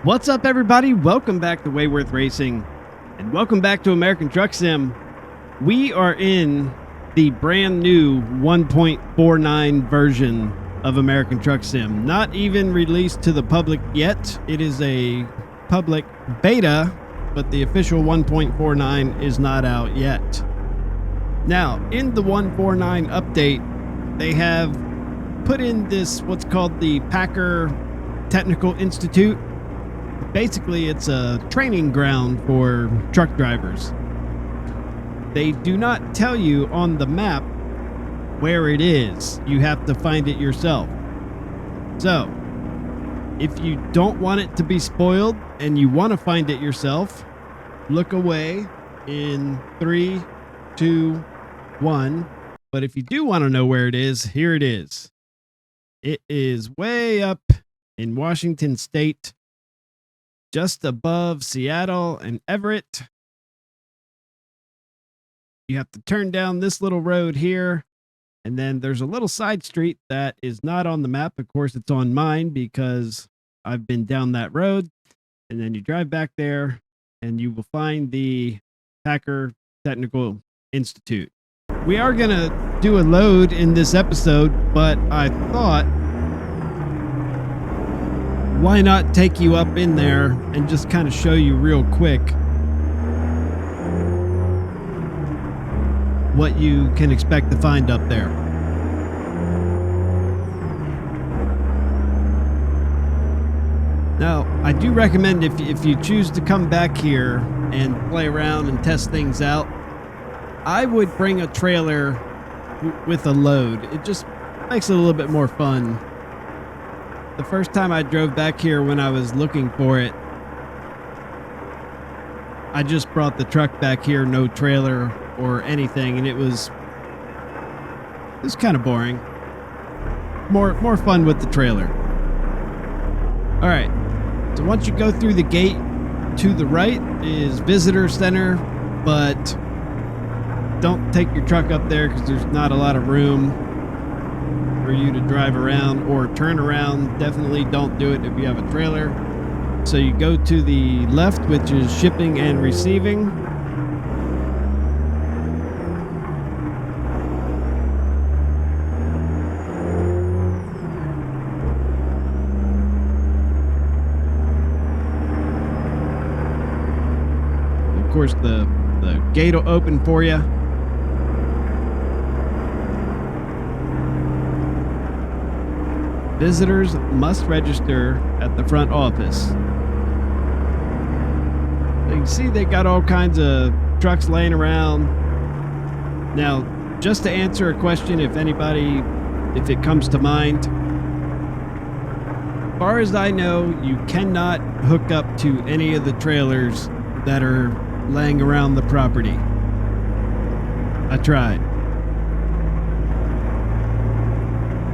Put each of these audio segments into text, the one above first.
What's up, everybody? Welcome back to Wayworth Racing, and welcome back to American Truck Sim. We are in the brand new 1.49 version of American Truck Sim. Not even released to the public yet. It is a public beta, but the official 1.49 is not out yet. Now, in the 149 update, they have put in this, what's called the Paccar Technical Institute. Basically, it's a training ground for truck drivers. They do not tell you on the map where it is. You have to find it yourself. So, if you don't want it to be spoiled and you want to find it yourself, look away in 3, 2, 1. But if you do want to know where it is, here it is. It is way up in Washington State, just above Seattle and Everett. You have to turn down this little road here, and then there's a little side street that is not on the map. Of course, it's on mine because I've been down that road. And then you drive back there, and you will find the Paccar Technical Institute. We are going to do a load in this episode, but I thought, why not take you up in there and just kind of show you real quick what you can expect to find up there. Now, I do recommend if you choose to come back here and play around and test things out, I would bring a trailer with a load. It just makes it a little bit more fun. The first time I drove back here when I was looking for it, I just brought the truck back here, no trailer or anything, and it was kind of boring. More fun with the trailer. All right, so once you go through the gate, to the right is Visitor Center, but don't take your truck up there because there's not a lot of room for you to drive around or turn around. Definitely don't do it if you have a trailer. So you go to the left, which is shipping and receiving. Of course, the gate will open for you. Visitors must register at the front office. You can see they got all kinds of trucks laying around. Now, just to answer a question, if it comes to mind, as far as I know, you cannot hook up to any of the trailers that are laying around the property. I tried.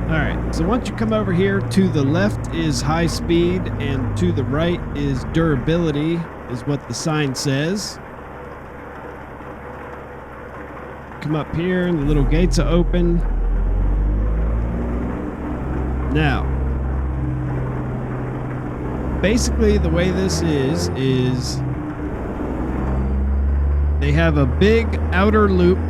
All right, so once you come over here, to the left is high speed and to the right is durability, is what the sign says. Come up here and the little gates are open. Now, basically the way this is they have a big outer loop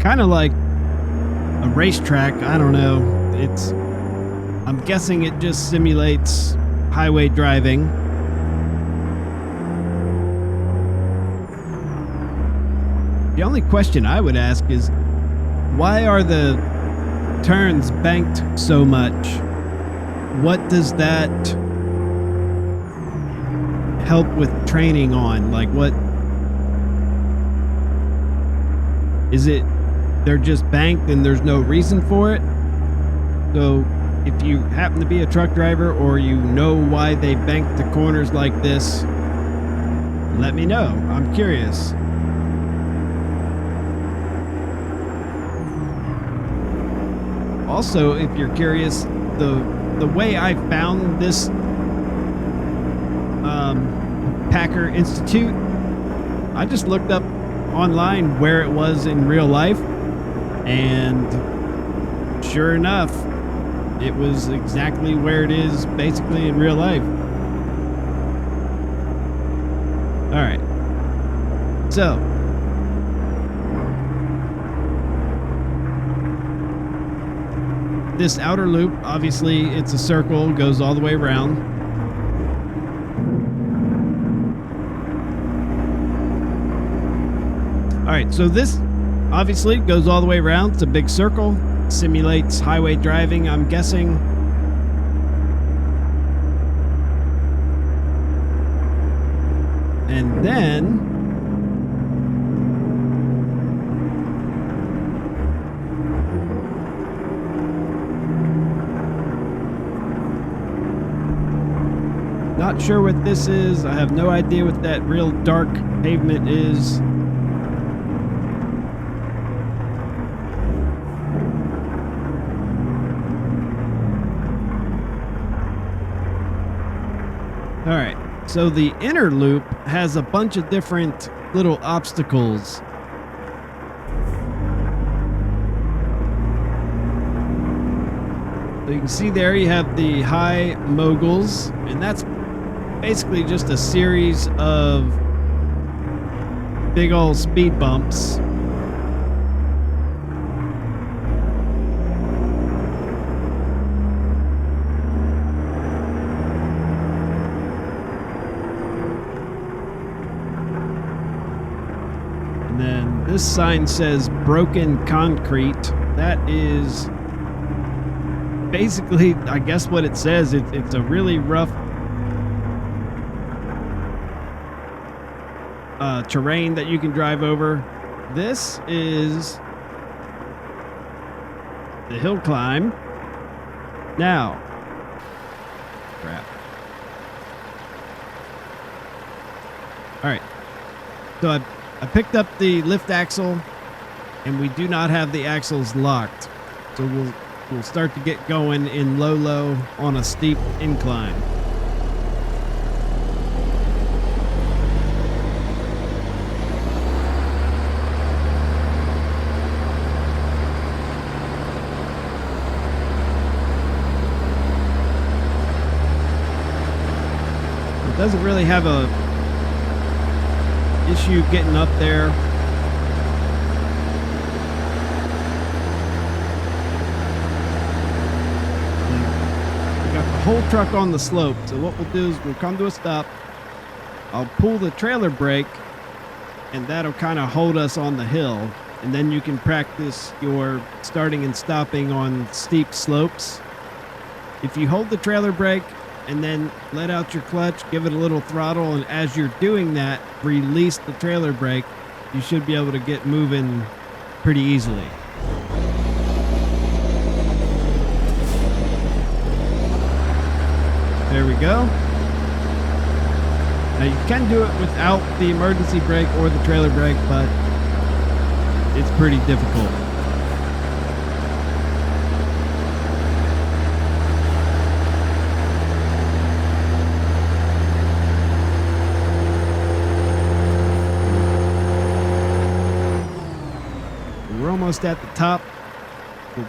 kind of like a racetrack. I don't know. I'm guessing it just simulates highway driving. The only question I would ask is, why are the turns banked so much? What does that help with training on? Like, what is it? They're just banked and there's no reason for it. So if you happen to be a truck driver or you know why they bank the corners like this, let me know. I'm curious. Also, if you're curious, the way I found this Paccar Institute, I just looked up online where it was in real life, and sure enough, it was exactly where it is basically in real life. All right. So, this outer loop, obviously it's a circle, goes all the way around. All right, so this obviously goes all the way around. It's a big circle, simulates highway driving, I'm guessing. And then not sure what this is. I have no idea what that real dark pavement is. All right, so the inner loop has a bunch of different little obstacles. So you can see there you have the high moguls, and that's basically just a series of big old speed bumps. And then this sign says broken concrete. That is basically, I guess, what it says. It's a really rough terrain that you can drive over. This is the hill climb. Now, crap. All right, so I picked up the lift axle, and we do not have the axles locked. So we'll start to get going in low on a steep incline. Doesn't really have a issue getting up there. We got the whole truck on the slope, so what we'll do is we'll come to a stop. I'll pull the trailer brake, and that'll kind of hold us on the hill, and then you can practice your starting and stopping on steep slopes. If you hold the trailer brake and then let out your clutch, give it a little throttle, and as you're doing that, release the trailer brake, you should be able to get moving pretty easily. There we go. Now you can do it without the emergency brake or the trailer brake, but it's pretty difficult. Almost at the top. We'll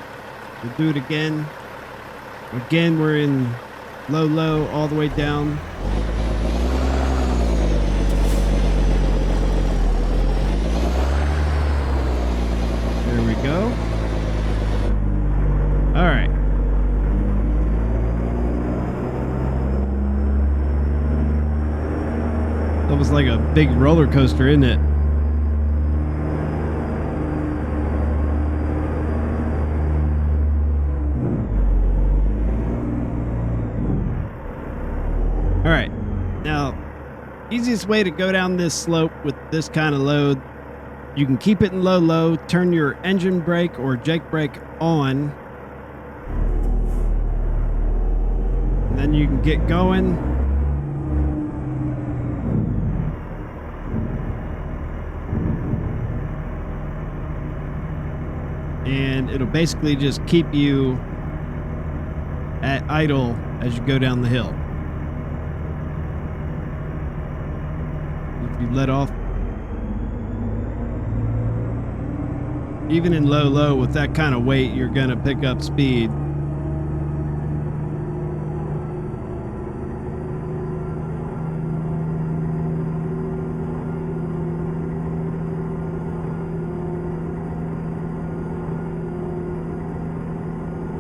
do it again. Again, we're in low all the way down. There we go. All right. It's almost like a big roller coaster, isn't it? All right, now, easiest way to go down this slope with this kind of load, you can keep it in low, turn your engine brake or jake brake on, and then you can get going. And it'll basically just keep you at idle as you go down the hill. You let off, Even in low with that kind of weight, you're gonna pick up speed.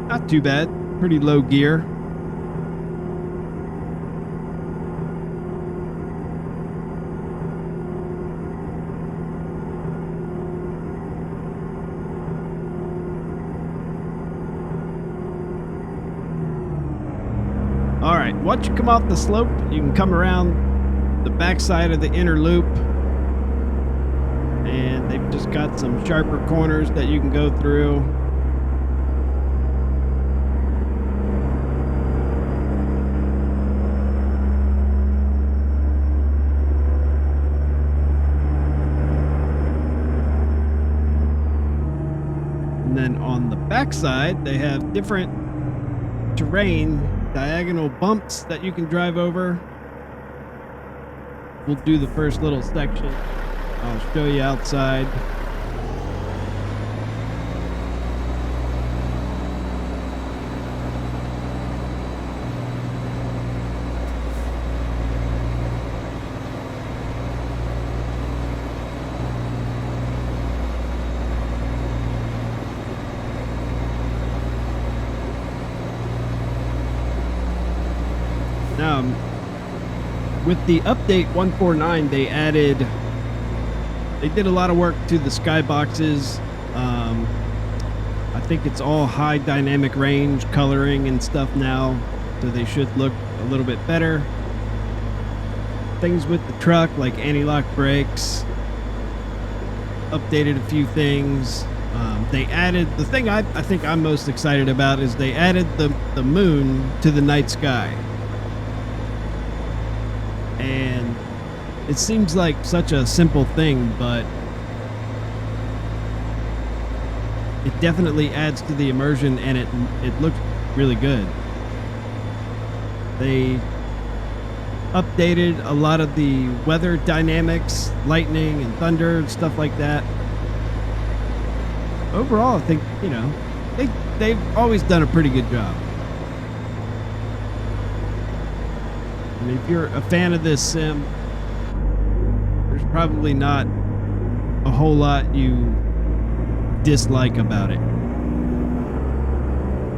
Not too bad. Pretty low gear. All right, once you come off the slope, you can come around the backside of the inner loop, and they've just got some sharper corners that you can go through. And then on the backside, they have different terrain, diagonal bumps that you can drive over. We'll do the first little section. I'll show you outside. Now, with the update 149, they did a lot of work to the skyboxes. I think it's all high dynamic range coloring and stuff now, so they should look a little bit better. Things with the truck, like anti-lock brakes, updated a few things. They added, the thing I think I'm most excited about is they added the moon to the night sky. And it seems like such a simple thing, but it definitely adds to the immersion, and it looks really good. They updated a lot of the weather dynamics, lightning and thunder and stuff like that. Overall, I think, you know, they've always done a pretty good job. I mean, if you're a fan of this sim, there's probably not a whole lot you dislike about it.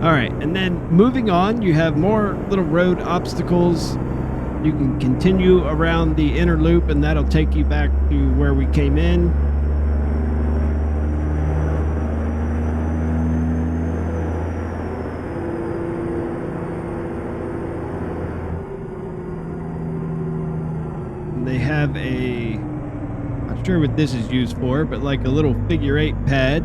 All right, and then moving on, you have more little road obstacles. You can continue around the inner loop, and that'll take you back to where we came in. They have a, not sure what this is used for, but like a little figure 8 pad.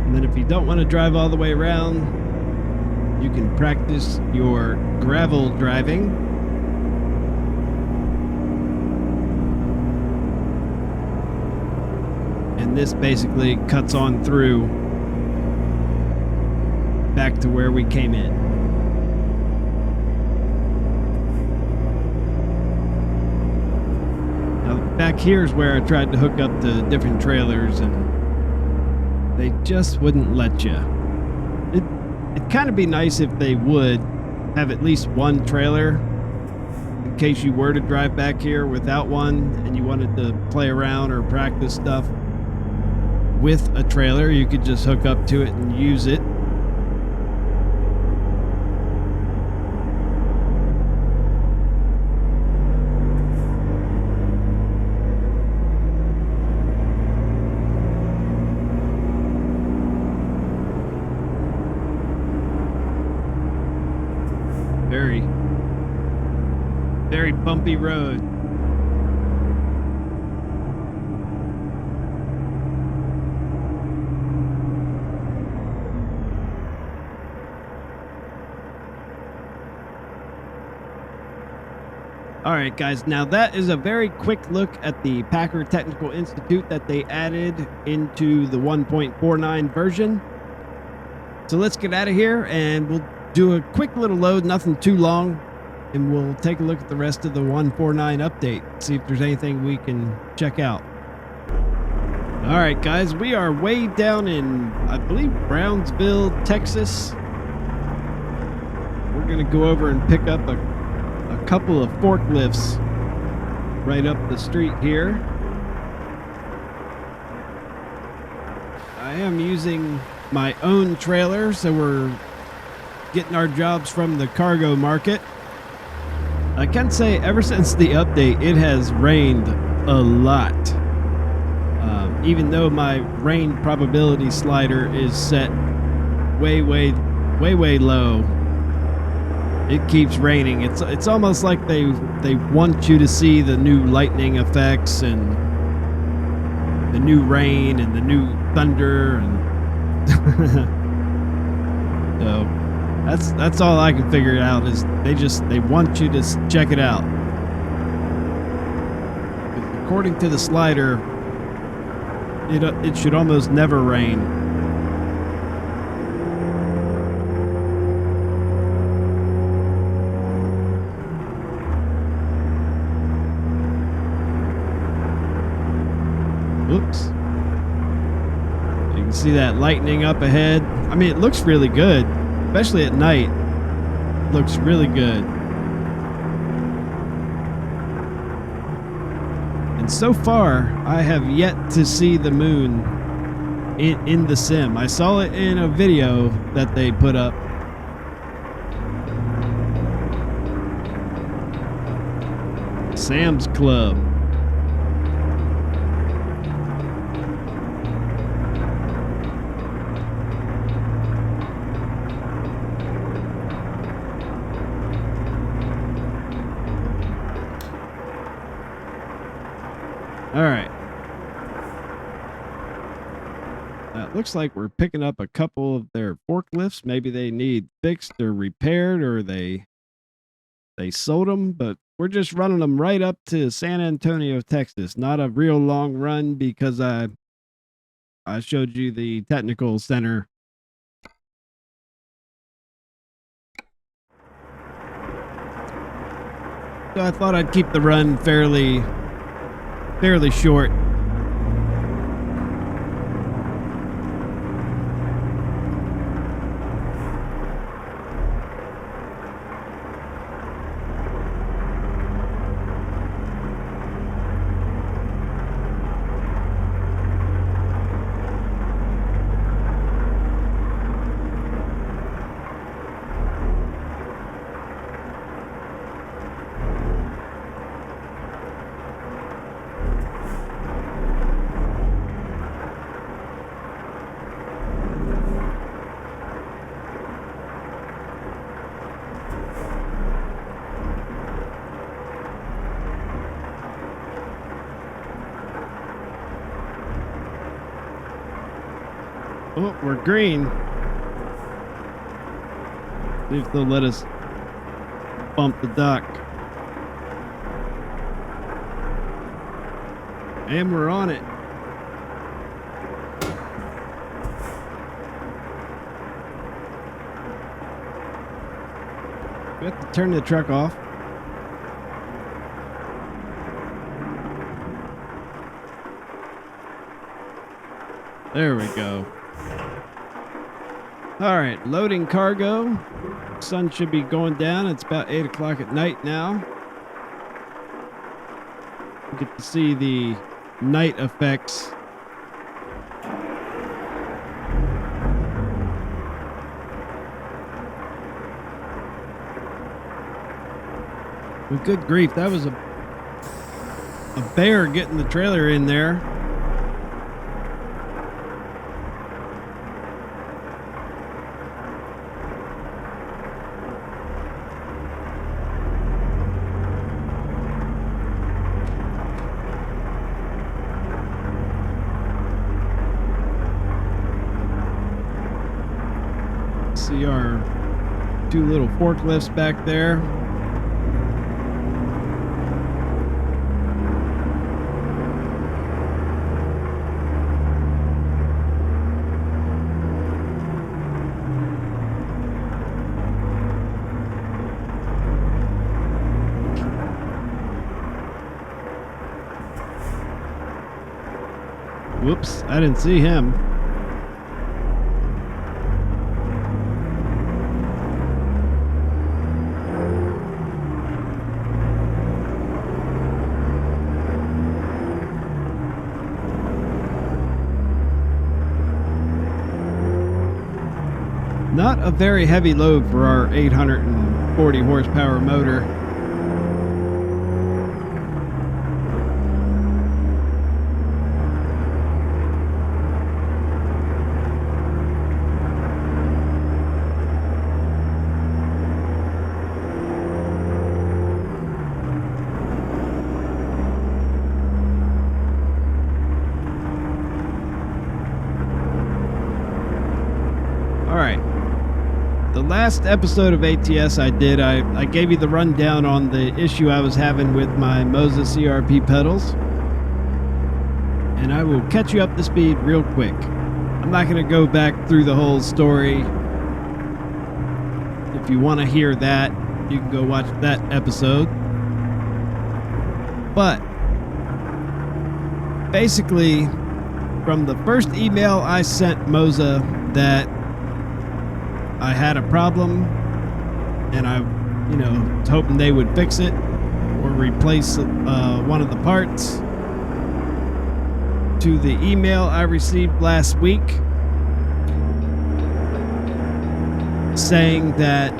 And then if you don't want to drive all the way around, you can practice your gravel driving. And this basically cuts on through back to where we came in. Back here's where I tried to hook up the different trailers, and they just wouldn't let you. It'd kind of be nice if they would have at least one trailer in case you were to drive back here without one and you wanted to play around or practice stuff with a trailer. You could just hook up to it and use it. Very bumpy road. All right, guys, now that is a very quick look at the Paccar Technical Institute that they added into the 1.49 version. So let's get out of here, and we'll do a quick little load, nothing too long. and we'll take a look at the rest of the 149 update, see if there's anything we can check out. All right, guys, we are way down in, I believe, Brownsville, Texas. We're going to go over and pick up a couple of forklifts right up the street here. I am using my own trailer, so we're getting our jobs from the cargo market. I can say ever since the update, it has rained a lot. Even though my rain probability slider is set way low, it keeps raining. It's almost like they want you to see the new lightning effects and the new rain and the new thunder, and so that's all I can figure out is they want you to check it out. According to the slider, it should almost never rain. Oops. You can see that lightning up ahead. I mean, it looks really good, especially at night. It looks really good. And so far, I have yet to see the moon in the sim. I saw it in a video that they put up. Sam's Club. All right. Looks like we're picking up a couple of their forklifts. Maybe they need fixed or repaired, or they sold them, but we're just running them right up to San Antonio, Texas. Not a real long run because I showed you the technical center. So I thought I'd keep the run fairly short. Oh, we're green. See if they'll let us bump the dock. And we're on it. We have to turn the truck off. There we go. All right, loading cargo. Sun should be going down. It's about 8 o'clock at night now. We get to see the night effects. Well, good grief, that was a bear getting the trailer in there. See our two little forklifts back there. Whoops, I didn't see him. Not a very heavy load for our 840 horsepower motor. The last episode of ATS I did, I gave you the rundown on the issue I was having with my Moza CRP pedals. And I will catch you up to speed real quick. I'm not going to go back through the whole story. If you want to hear that, you can go watch that episode. But basically, from the first email I sent Moza that I had a problem and I, was hoping they would fix it or replace one of the parts, to the email I received last week saying that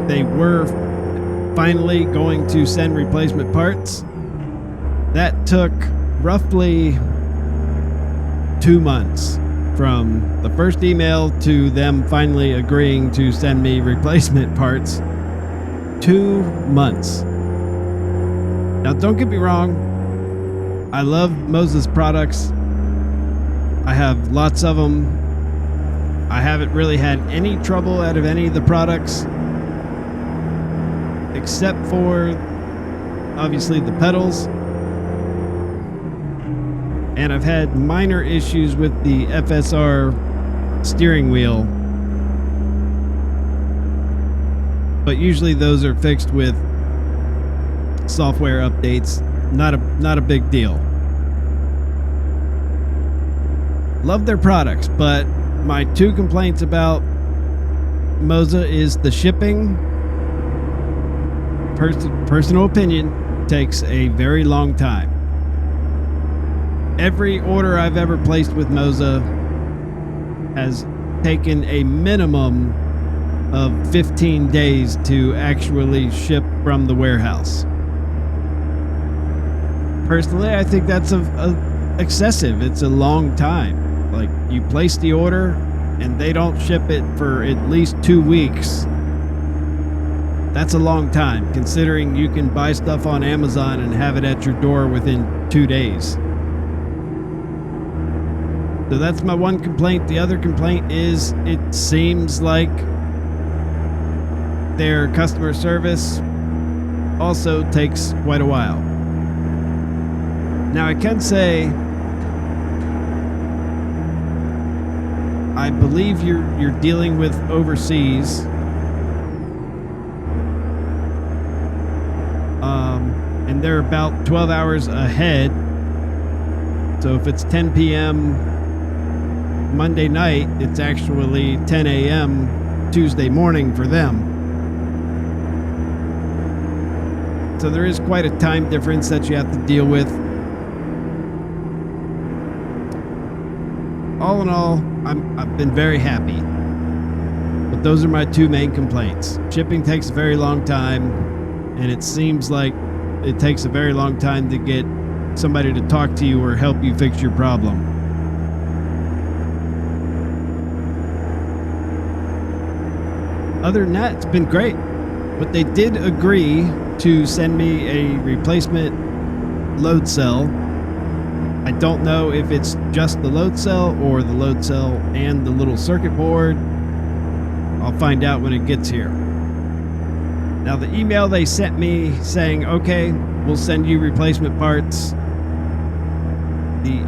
they were finally going to send replacement parts. That took roughly 2 months. From the first email to them finally agreeing to send me replacement parts. 2 months. Now, don't get me wrong. I love Moza's products. I have lots of them. I haven't really had any trouble out of any of the products, except for, obviously, the pedals. And I've had minor issues with the FSR steering wheel. But usually those are fixed with software updates. Not a big deal. Love their products, but my 2 complaints about Moza is the shipping. Personal opinion, takes a very long time. Every order I've ever placed with Moza has taken a minimum of 15 days to actually ship from the warehouse. Personally, I think that's excessive. It's a long time. Like, you place the order and they don't ship it for at least 2 weeks. That's a long time, considering you can buy stuff on Amazon and have it at your door within 2 days. So that's my one complaint. The other complaint is it seems like their customer service also takes quite a while. Now, I can say I believe you're dealing with overseas. And they're about 12 hours ahead. So if it's 10 p.m. Monday night, it's actually 10 a.m. Tuesday morning for them. So there is quite a time difference that you have to deal with. All in all, I've been very happy. But those are my 2 main complaints. Shipping takes a very long time, and it seems like it takes a very long time to get somebody to talk to you or help you fix your problem. Other than that, it's been great. But they did agree to send me a replacement load cell. I don't know if it's just the load cell or the load cell and the little circuit board. I'll find out when it gets here. Now, the email they sent me saying, okay, we'll send you replacement parts. The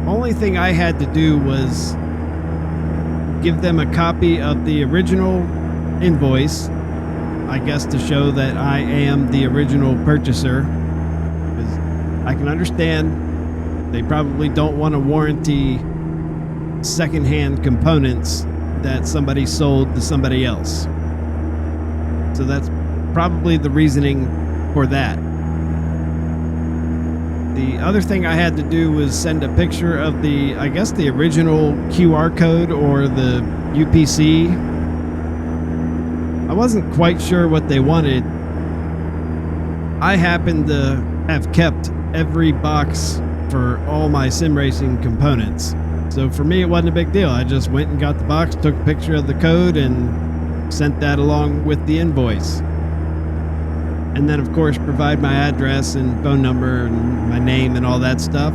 only thing I had to do was give them a copy of the original invoice, I guess, to show that I am the original purchaser. Because I can understand They probably don't want to warranty secondhand components that somebody sold to somebody else. So that's probably the reasoning for that. The other thing I had to do was send a picture of the original QR code or the UPC. I wasn't quite sure what they wanted. I happened to have kept every box for all my sim racing components. So for me, it wasn't a big deal. I just went and got the box, took a picture of the code, and sent that along with the invoice. And then, of course, provide my address and phone number and my name and all that stuff.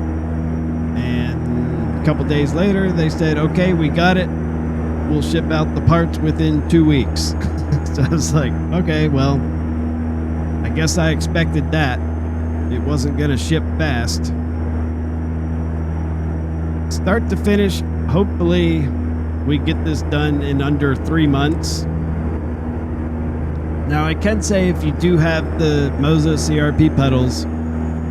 And a couple days later, they said, okay, we got it. We'll ship out the parts within 2 weeks. So I was like, okay, well, I guess I expected that. It wasn't going to ship fast. Start to finish, hopefully we get this done in under 3 months. Now, I can say if you do have the Moza CRP pedals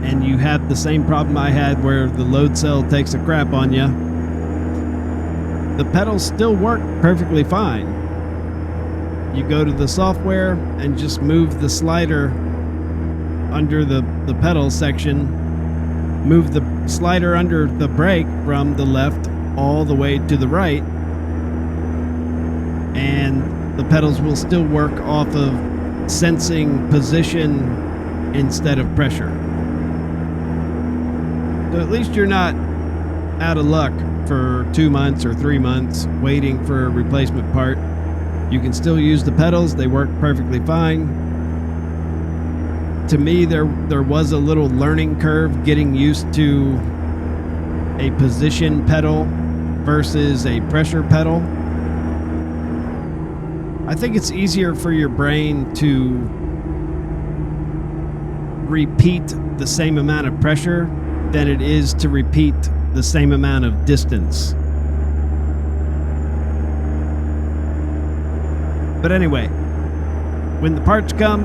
and you have the same problem I had where the load cell takes a crap on you, the pedals still work perfectly fine. You go to the software and just move the slider under the pedal section, move the slider under the brake from the left all the way to the right, and the pedals will still work off of sensing position instead of pressure. So at least you're not out of luck for 2 months or 3 months waiting for a replacement part. You can still use the pedals. They work perfectly fine. To me, there was a little learning curve getting used to a position pedal versus a pressure pedal. I think it's easier for your brain to repeat the same amount of pressure than it is to repeat the same amount of distance. But anyway, when the parts come,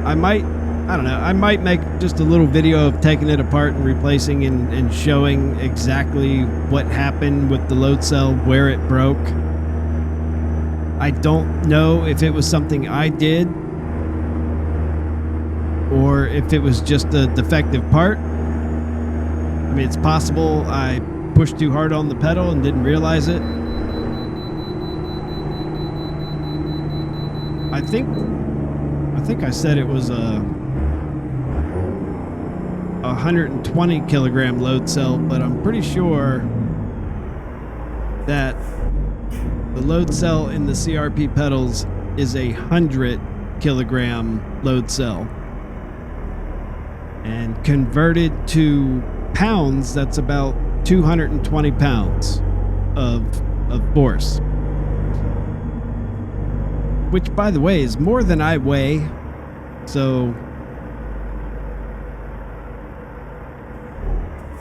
I might make just a little video of taking it apart and replacing and showing exactly what happened with the load cell, where it broke. I don't know if it was something I did or if it was just a defective part. I mean, it's possible I pushed too hard on the pedal and didn't realize it. I think I said it was a 120 kilogram load cell, but I'm pretty sure that the load cell in the CRP pedals is a 100 kilogram load cell. And converted to pounds, that's about 220 pounds of force. Which, by the way, is more than I weigh. So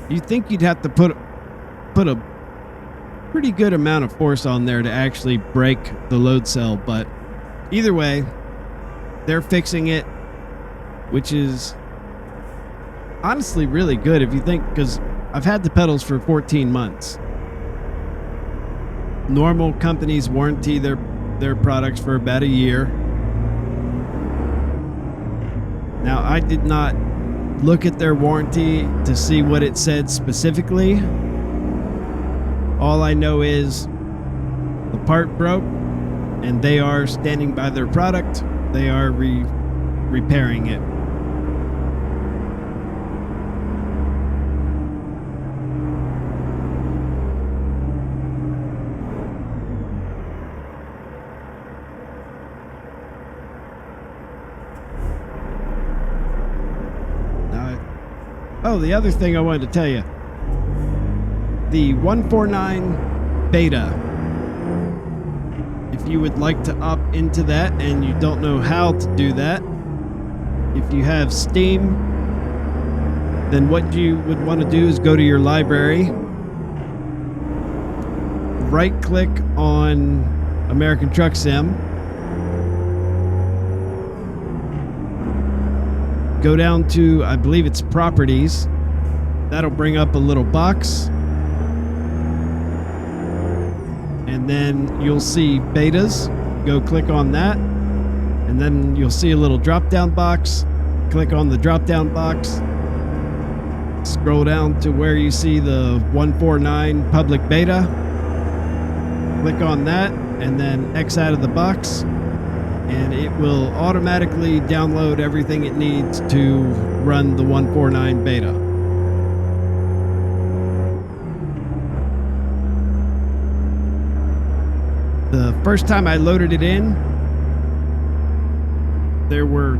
you'd think you'd have to put a pretty good amount of force on there to actually break the load cell. But either way, they're fixing it, which is honestly really good if you think, because I've had the pedals for 14 months. Normal companies warranty their products for about a year. Now, I did not look at their warranty to see what it said specifically. All I know is the part broke and they are standing by their product. They are repairing it. Oh, the other thing I wanted to tell you. The 149 beta. If you would like to opt into that and you don't know how to do that, if you have Steam, then what you would want to do is go to your library, right-click on American Truck Sim, go down to, I believe it's Properties, That'll bring up a little box. And then you'll see betas. Go click on that. And then you'll see a little drop-down box. Click on the drop-down box. Scroll down to where you see the 149 public beta. Click on that and then X out of the box. And it will automatically download everything it needs to run the 149 beta. The first time I loaded it in, there were,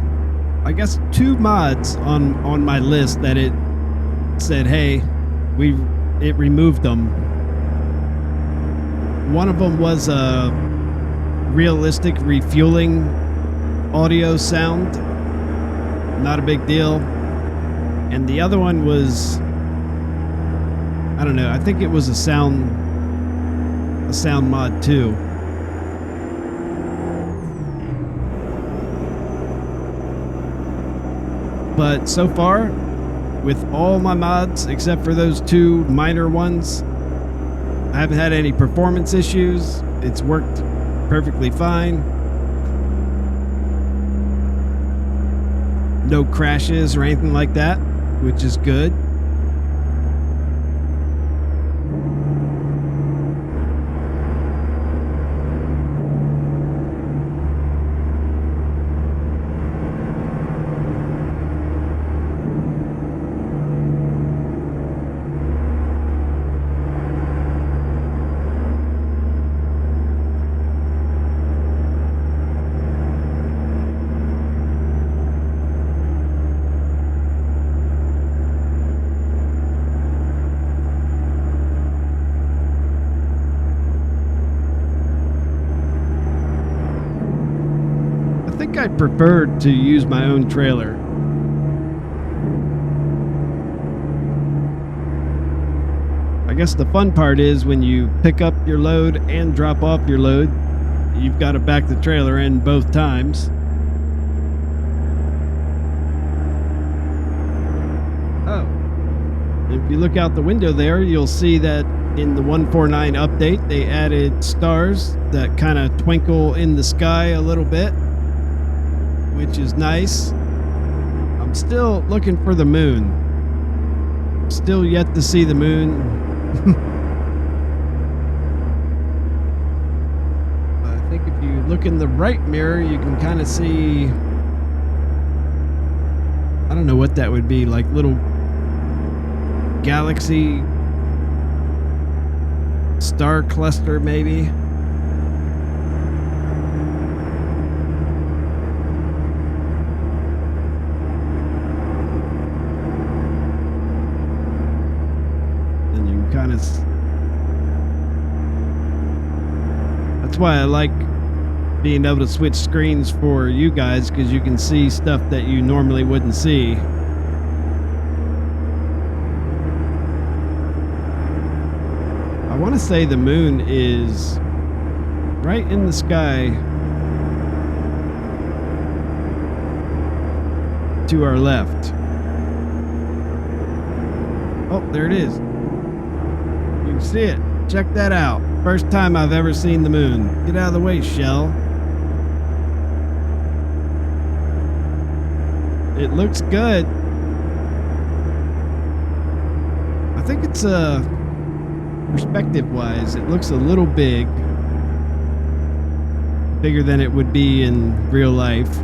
I guess, 2 mods on my list that it said, hey, it removed them. One of them was a realistic refueling audio sound, not a big deal. And the other one was, I don't know, I think it was a sound mod too. But so far, with all my mods, except for those 2 minor ones, I haven't had any performance issues. It's worked perfectly fine. No crashes or anything like that, which is good. I preferred to use my own trailer. I guess the fun part is when you pick up your load and drop off your load, you've got to back the trailer in both times. Oh, if you look out the window there, you'll see that in the 149 update, they added stars that kind of twinkle in the sky a little bit, which is nice. I'm still looking for the moon. Still yet to see the moon. I think if you look in the right mirror, you can kind of see, I don't know what that would be, like little galaxy star cluster maybe. That's why I like being able to switch screens for you guys, because you can see stuff that you normally wouldn't see. I want to say the moon is right in the sky to our left. Oh, there it is. You can see it. Check that out. First time I've ever seen the moon. Get out of the way, Shell. It looks good. I think it's perspective-wise, it looks a little big. Bigger than it would be in real life.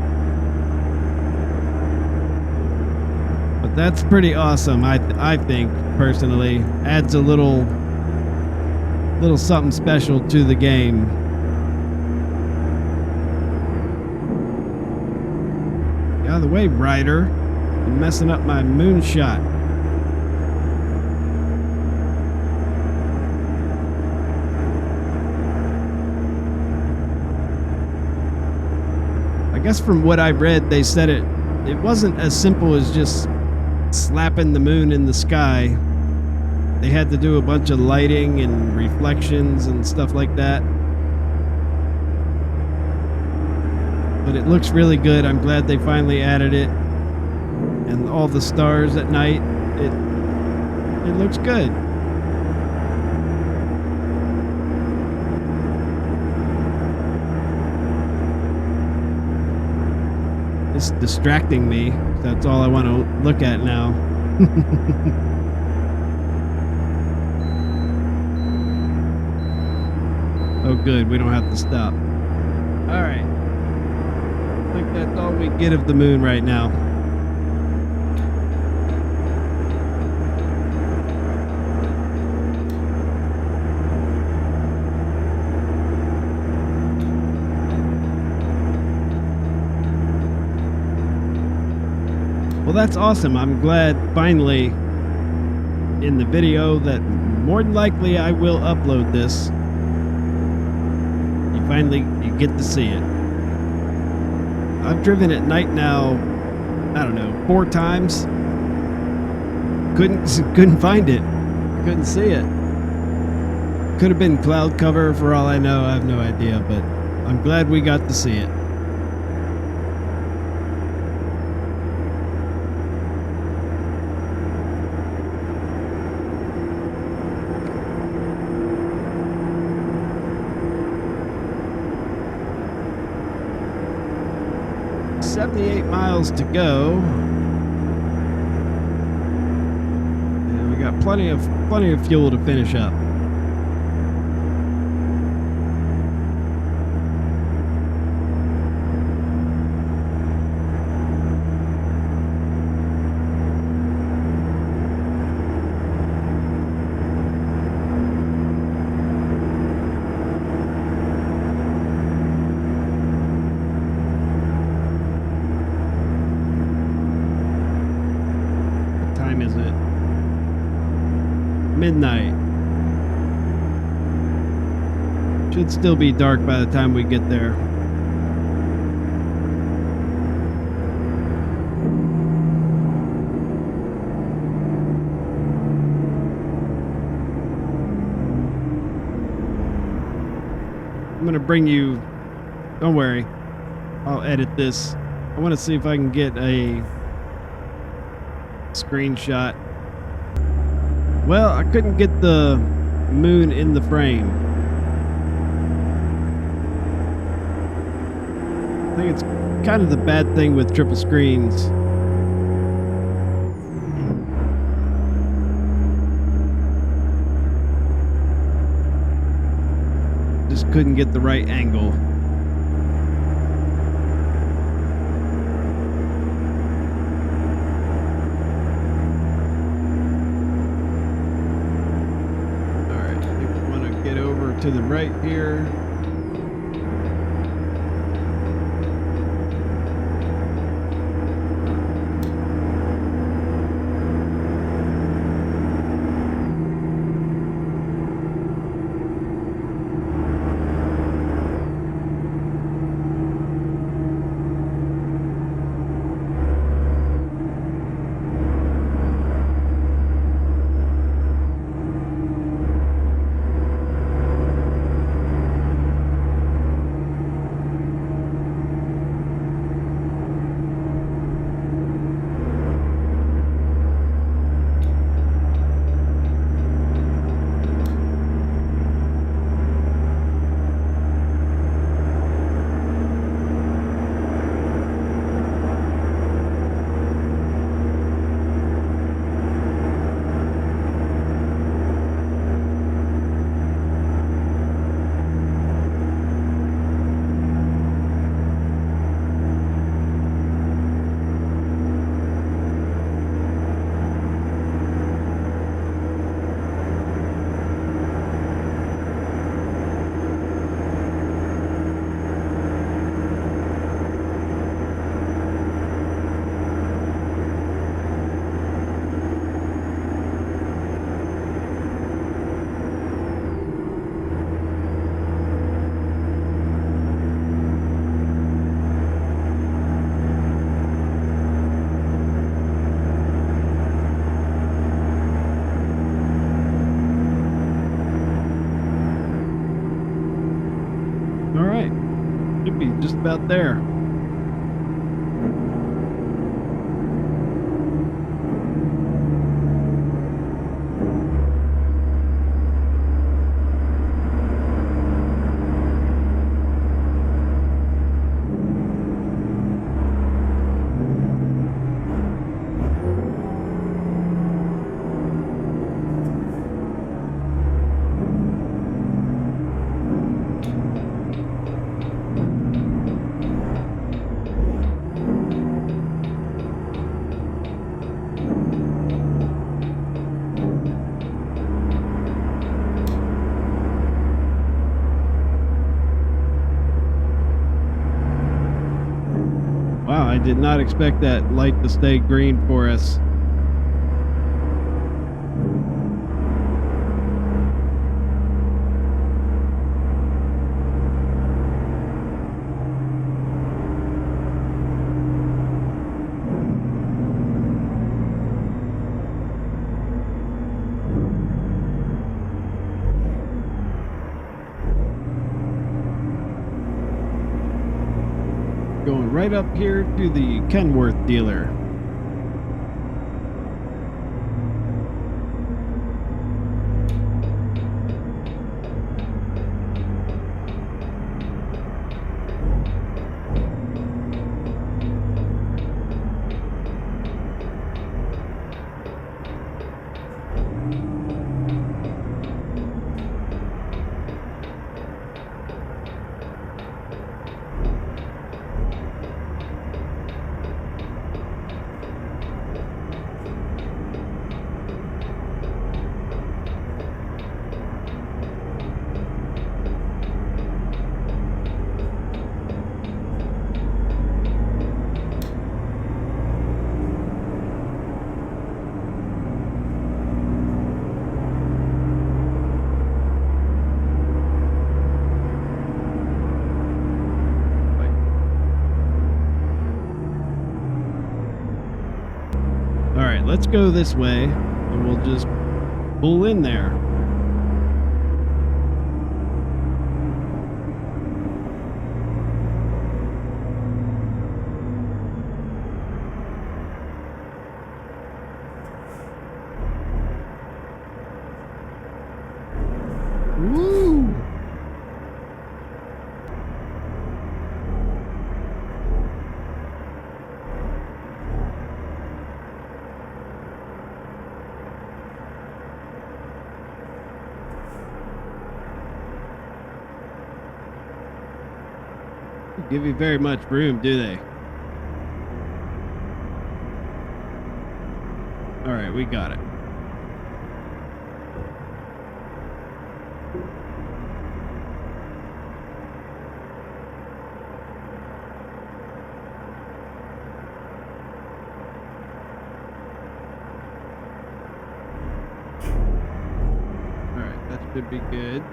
But that's pretty awesome, I think, personally. Adds a little something special to the game. Get out of the way, Ryder. You're messing up my moonshot. I guess from what I read, they said it wasn't as simple as just slapping the moon in the sky. They had to do a bunch of lighting and reflections and stuff like that. But it looks really good. I'm glad they finally added it. And all the stars at night. It looks good. It's distracting me. That's all I want to look at now. Oh, good. We don't have to stop. All right. I think that's all we get of the moon right now. Well, that's awesome. I'm glad finally in the video that more than likely I will upload this. You get to see it. I've driven at night now, I don't know, 4 times. Couldn't find it. Couldn't see it. Could have been cloud cover for all I know. I have no idea, but I'm glad we got to see it. $78 miles to go, and we got plenty of fuel to finish up. Is it midnight? Should still be dark by the time we get there. I'm gonna bring you, don't worry, I'll edit this. I want to see if I can get a screenshot. Well, I couldn't get the moon in the frame. I think it's kind of the bad thing with triple screens. Just couldn't get the right angle. To the right here. All right, should be just about there. I did not expect that light to stay green for us. Going right up here to the Kenworth dealer. All right, let's go this way and we'll just pull in there. Woo! Give you very much room, do they? All right, we got it. All right, that should be good.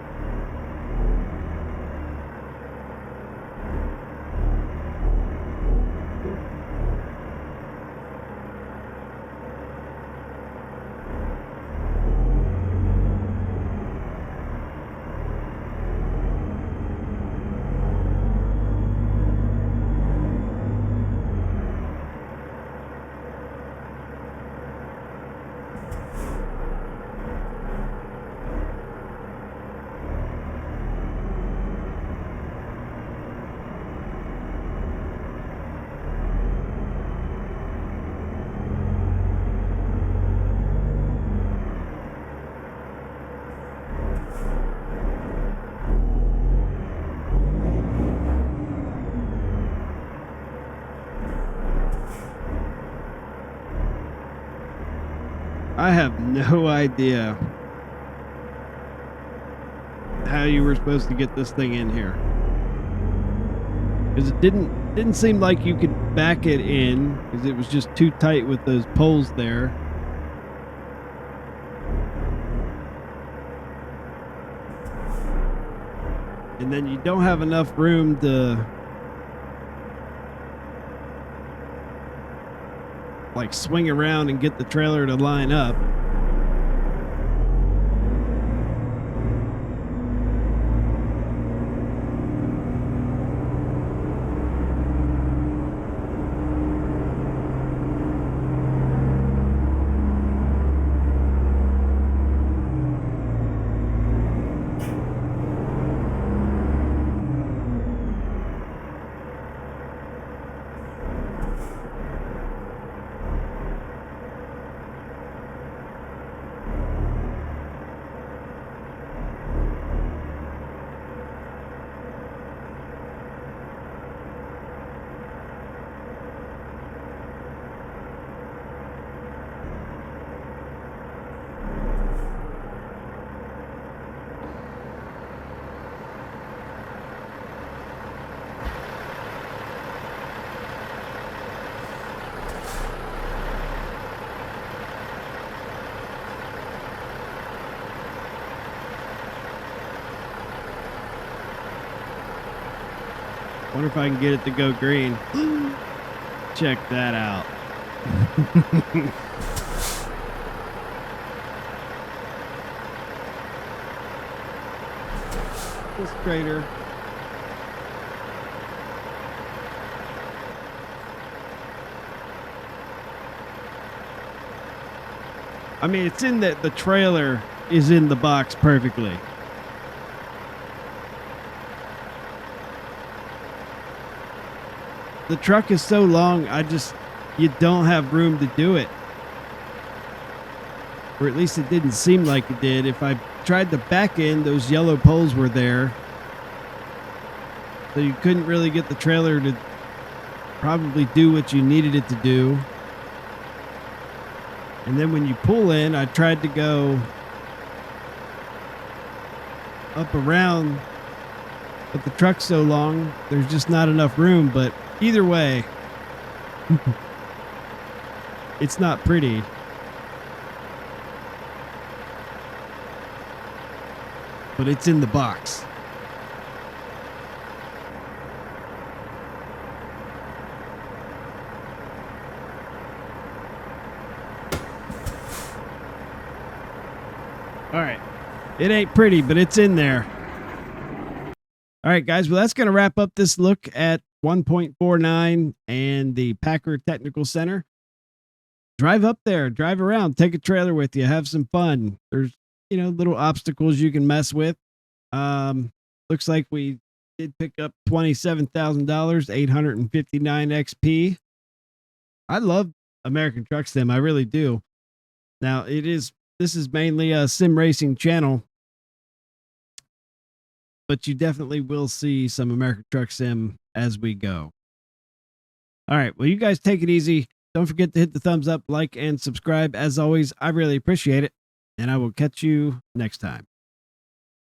I have no idea how you were supposed to get this thing in here, because it didn't seem like you could back it in, because it was just too tight with those poles there. And then you don't have enough room to like swing around and get the trailer to line up. Wonder if I can get it to go green. Check that out. This crater. I mean, it's in the trailer is in the box perfectly. The truck is so long, you don't have room to do it. Or at least it didn't seem like it did. If I tried the back end, those yellow poles were there. So you couldn't really get the trailer to probably do what you needed it to do. And then when you pull in, I tried to go up around, but the truck's so long, there's just not enough room. But either way, it's not pretty. But it's in the box. All right. It ain't pretty, but it's in there. All right, guys. Well, that's going to wrap up this look at 1.49 and the Paccar Technical Center. Drive up there, drive around, take a trailer with you, have some fun. There's, little obstacles you can mess with. Looks like we did pick up $27,000, 859 XP. I love American Truck Sim. I really do. Now, this is mainly a sim racing channel, but you definitely will see some American Truck Sim as we go. All right. Well, you guys take it easy. Don't forget to hit the thumbs up, like, and subscribe. As always, I really appreciate it. And I will catch you next time.